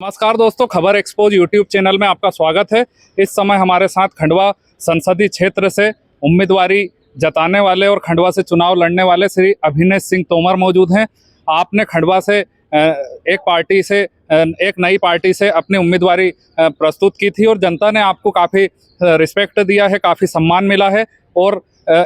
नमस्कार दोस्तों, खबर एक्सपोज यूट्यूब चैनल में आपका स्वागत है। इस समय हमारे साथ खंडवा संसदीय क्षेत्र से उम्मीदवारी जताने वाले और खंडवा से चुनाव लड़ने वाले श्री अभिनय सिंह तोमर मौजूद हैं। आपने खंडवा से एक नई पार्टी से अपनी उम्मीदवारी प्रस्तुत की थी और जनता ने आपको काफ़ी रिस्पेक्ट दिया है, काफ़ी सम्मान मिला है और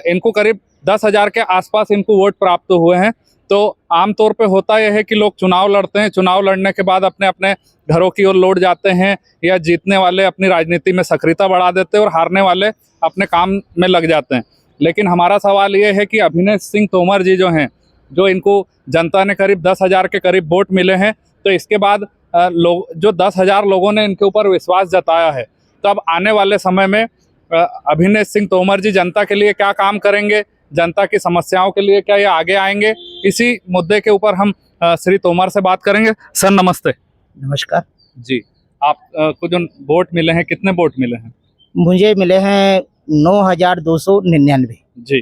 इनको करीब 10,000 के आसपास इनको वोट प्राप्त हुए हैं। तो आमतौर पे होता यह है कि लोग चुनाव लड़ते हैं, चुनाव लड़ने के बाद अपने अपने घरों की ओर लौट जाते हैं या जीतने वाले अपनी राजनीति में सक्रियता बढ़ा देते हैं और हारने वाले अपने काम में लग जाते हैं। लेकिन हमारा सवाल ये है कि अभिनय सिंह तोमर जी जो हैं, जो इनको जनता ने करीब 10,000 के करीब वोट मिले हैं, तो इसके बाद जो 10,000 लोगों ने इनके ऊपर विश्वास जताया है, तो अब आने वाले समय में अभिनय सिंह तोमर जी जनता के लिए क्या काम करेंगे, जनता की समस्याओं के लिए क्या ये आगे आएंगे, इसी मुद्दे के ऊपर हम श्री तोमर से बात करेंगे। सर नमस्ते। नमस्कार जी, आप को जो वोट मिले हैं, कितने वोट मिले हैं? मुझे मिले हैं 9,299। जी,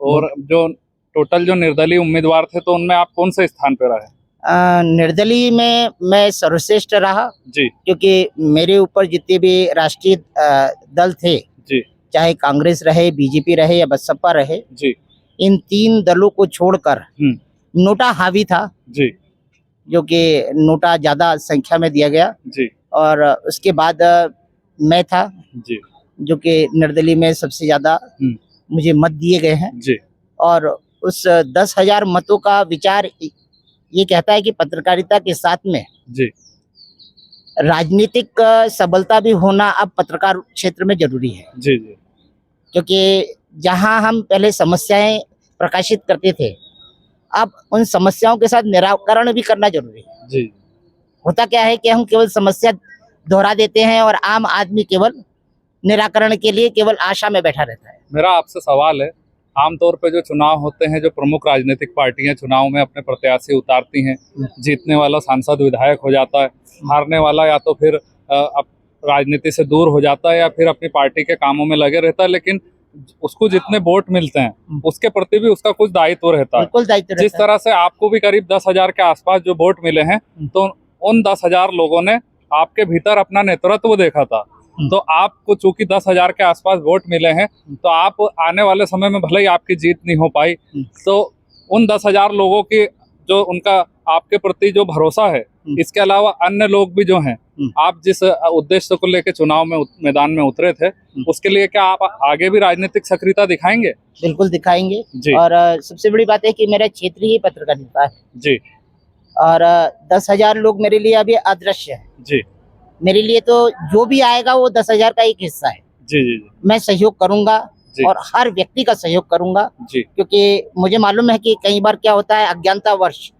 और जो टोटल जो निर्दलीय उम्मीदवार थे, तो उनमें आप कौन से स्थान पर रहे? निर्दलीय में मैं सर्वश्रेष्ठ रहा जी, क्योंकि मेरे ऊपर जितने भी राष्ट्रीय दल थे, जी, चाहे कांग्रेस रहे, बीजेपी रहे या बसपा रहे, जी, इन तीन दलों को छोड़कर नोटा हावी था, जी, जो कि नोटा ज्यादा संख्या में दिया गया। जी, और उसके बाद मैं था, जी, जो कि निर्दलीय में सबसे ज्यादा मुझे मत दिए गए हैं। जी, और उस 10,000 मतों का विचार ये कहता है कि पत्रकारिता के साथ में जी, राजनीतिक सबलता भी होना अब पत्रकार क्षेत्र में जरूरी है। जी, जी, क्योंकि जहां हम पहले समस्याएं प्रकाशित करते थे, अब उन समस्याओं के साथ निराकरण भी करना जरूरी है। जी, होता क्या है कि हम केवल समस्या दोहरा देते हैं और आम आदमी केवल निराकरण के लिए केवल आशा में बैठा रहता है। मेरा आपसे सवाल है, आमतौर पे जो चुनाव होते हैं, जो प्रमुख राजनीतिक पार्टियां चुनाव में अपने प्रत्याशी उतारती हैं, जीतने वाला सांसद विधायक हो जाता है, हारने वाला या तो फिर राजनीति से दूर हो जाता है या फिर अपनी पार्टी के कामों में लगे रहता है, लेकिन उसको जितने वोट मिलते हैं उसके प्रति भी उसका कुछ दायित्व रहता है। बिल्कुल दायित्व रहता है। जिस तरह से आपको भी करीब 10,000 के आसपास जो वोट मिले हैं, तो उन 10,000 लोगों ने आपके भीतर अपना नेतृत्व देखा था। तो आपको चूंकि 10,000 के आसपास वोट मिले हैं, तो आप आने वाले समय में भले ही आपकी जीत नहीं हो पाई, तो उन 10,000 लोगों की जो उनका आपके प्रति जो भरोसा है, इसके अलावा अन्य लोग भी जो हैं, आप जिस उद्देश्य को लेकर चुनाव में मैदान में उतरे थे, उसके लिए क्या आप आगे भी राजनीतिक सक्रियता दिखाएंगे? बिल्कुल दिखाएंगे जी। और सबसे बड़ी बात है कि मेरा क्षेत्र ही पत्रकारिता है। जी, और 10,000 लोग मेरे लिए अभी अदृश्य है। जी, मेरे लिए तो जो भी आएगा वो 10,000 का एक हिस्सा है। जी, जी, जी, मैं सहयोग करूंगा और हर व्यक्ति का सहयोग करूंगा, जी, क्योंकि मुझे मालूम है कि कई बार क्या होता है, अज्ञानतावश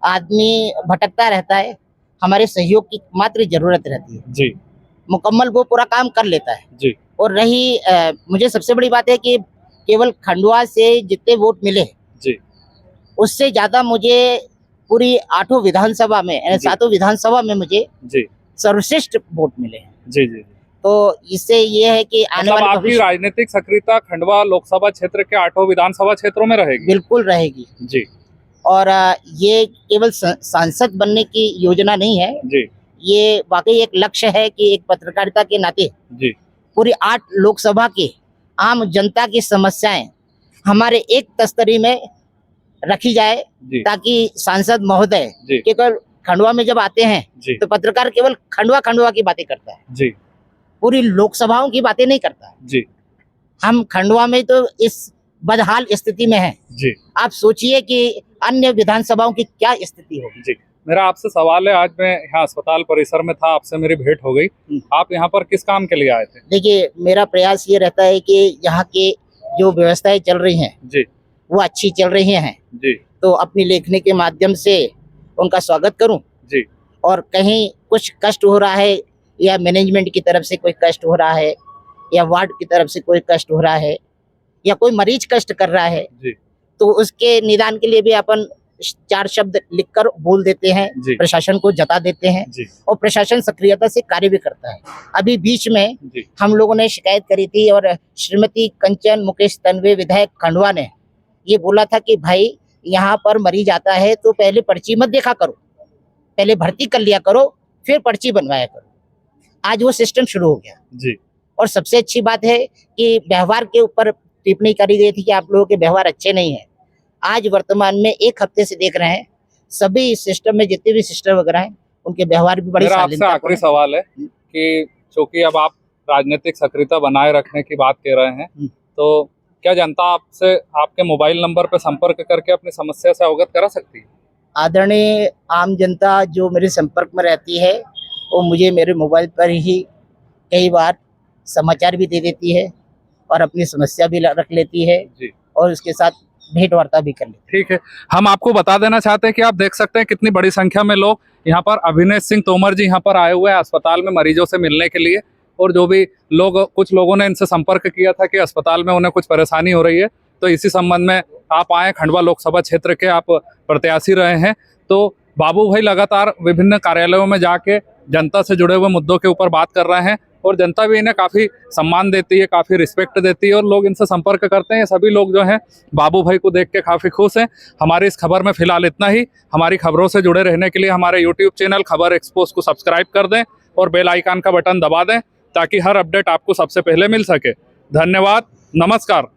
आदमी भटकता रहता है, हमारे सहयोग की मात्र जरूरत रहती है। जी, मुकम्मल वो पूरा काम कर लेता है। जी, और रही मुझे सबसे बड़ी बात है कि केवल खंडवा से जितने वोट मिले, जी, उससे ज्यादा मुझे पूरी 8 विधानसभा में, 7 विधानसभा में मुझे जी, सर्वश्रेष्ठ वोट मिले हैं। जी, जी। तो इससे ये है कि आने मतलब वाले आपकी भविष्य राजनीतिक सक्रियता खंडवा लोकसभा क्षेत्र के 8 विधानसभा क्षेत्रों में रहेगी? बिल्कुल रहेगी। जी, और ये केवल सांसद बनने की योजना नहीं है, जी, ये वाकई एक लक्ष्य है कि एक पत्रकारिता के नाते जी, पूरी 8 लोकसभा के आम जनता की समस्याएं हमारे एक तस्तरी में रखी जाए, ताकि सांसद महोदय केवल खंडवा में जब आते हैं तो पत्रकार केवल खंडवा की बातें करता है, जी, पूरी लोकसभाओं की बातें नहीं करता है। जी, हम खंडवा में तो इस बदहाल स्थिति में हैं। जी, आप सोचिए कि अन्य विधानसभाओं की क्या स्थिति होगी। जी। मेरा आपसे सवाल है, आज मैं यहाँ अस्पताल परिसर में था, आपसे मेरी भेंट हो गई। आप यहाँ पर किस काम के लिए आए थे? देखिए, मेरा प्रयास ये रहता है कि यहाँ के जो व्यवस्थाएं चल रही हैं, जी, वो अच्छी चल रही हैं, जी, तो अपनी लेखनी के माध्यम से उनका स्वागत करूं। जी, और कहीं कुछ कष्ट हो रहा है या मैनेजमेंट की तरफ से कोई कष्ट हो रहा है या वार्ड की तरफ से कोई कष्ट हो रहा है या कोई मरीज कष्ट कर रहा है, जी, तो उसके निदान के लिए भी अपन 4 शब्द लिखकर बोल देते हैं, प्रशासन को जता देते हैं, और प्रशासन सक्रियता से कार्य भी करता है। अभी बीच में हम लोगों ने शिकायत करी थी और श्रीमती कंचन मुकेश तन्वे विधायक खंडवा ने ये बोला था कि भाई यहाँ पर मरीज आता है तो पहले पर्ची मत देखा करो, पहले भर्ती कर लिया करो, फिर पर्ची बनवाया करो। आज वो सिस्टम शुरू हो गया जी और सबसे अच्छी बात है कि व्यवहार के ऊपर टिप्पणी करी गई थी कि आप लोगों के व्यवहार अच्छे नहीं है। आज वर्तमान में 1 हफ्ते से देख रहे हैं सभी इस सिस्टम में जितने भी सिस्टर वगैरह हैं उनके व्यवहार भी बड़ी मेरा आपसे आखिरी सवाल है कि चूंकि अब आप राजनीतिक सक्रियता बनाए रखने की बात कह रहे हैं, तो क्या जनता आपसे आपके मोबाइल नंबर पर संपर्क करके अपनी समस्या से अवगत करा सकती है? आदरणीय आम जनता जो मेरे संपर्क में रहती है वो मुझे मेरे मोबाइल पर ही कई बार समाचार भी दे देती है और अपनी समस्या भी रख लेती है जी और उसके साथ भेंट वार्ता भी कर लेती है। ठीक है, हम आपको बता देना चाहते हैं कि आप देख सकते हैं कितनी बड़ी संख्या में लोग यहाँ पर अभिनय सिंह तोमर जी यहाँ पर आए हुए हैं अस्पताल में मरीजों से मिलने के लिए। और जो भी लोग, कुछ लोगों ने इनसे संपर्क किया था कि अस्पताल में उन्हें कुछ परेशानी हो रही है, तो इसी संबंध में आप आए, खंडवा लोकसभा क्षेत्र के आप प्रत्याशी रहे हैं, तो बाबू भाई लगातार विभिन्न कार्यालयों में जाके जनता से जुड़े हुए मुद्दों के ऊपर बात कर रहे हैं और जनता भी इन्हें काफ़ी सम्मान देती है, काफ़ी रिस्पेक्ट देती है और लोग इनसे संपर्क करते हैं। सभी लोग जो हैं बाबू भाई को देख के काफ़ी खुश हैं। हमारी इस खबर में फिलहाल इतना ही। हमारी खबरों से जुड़े रहने के लिए हमारे यूट्यूब चैनल खबर एक्सपोज को सब्सक्राइब कर दें और बेल आइकन का बटन दबा दें ताकि हर अपडेट आपको सबसे पहले मिल सके। धन्यवाद, नमस्कार।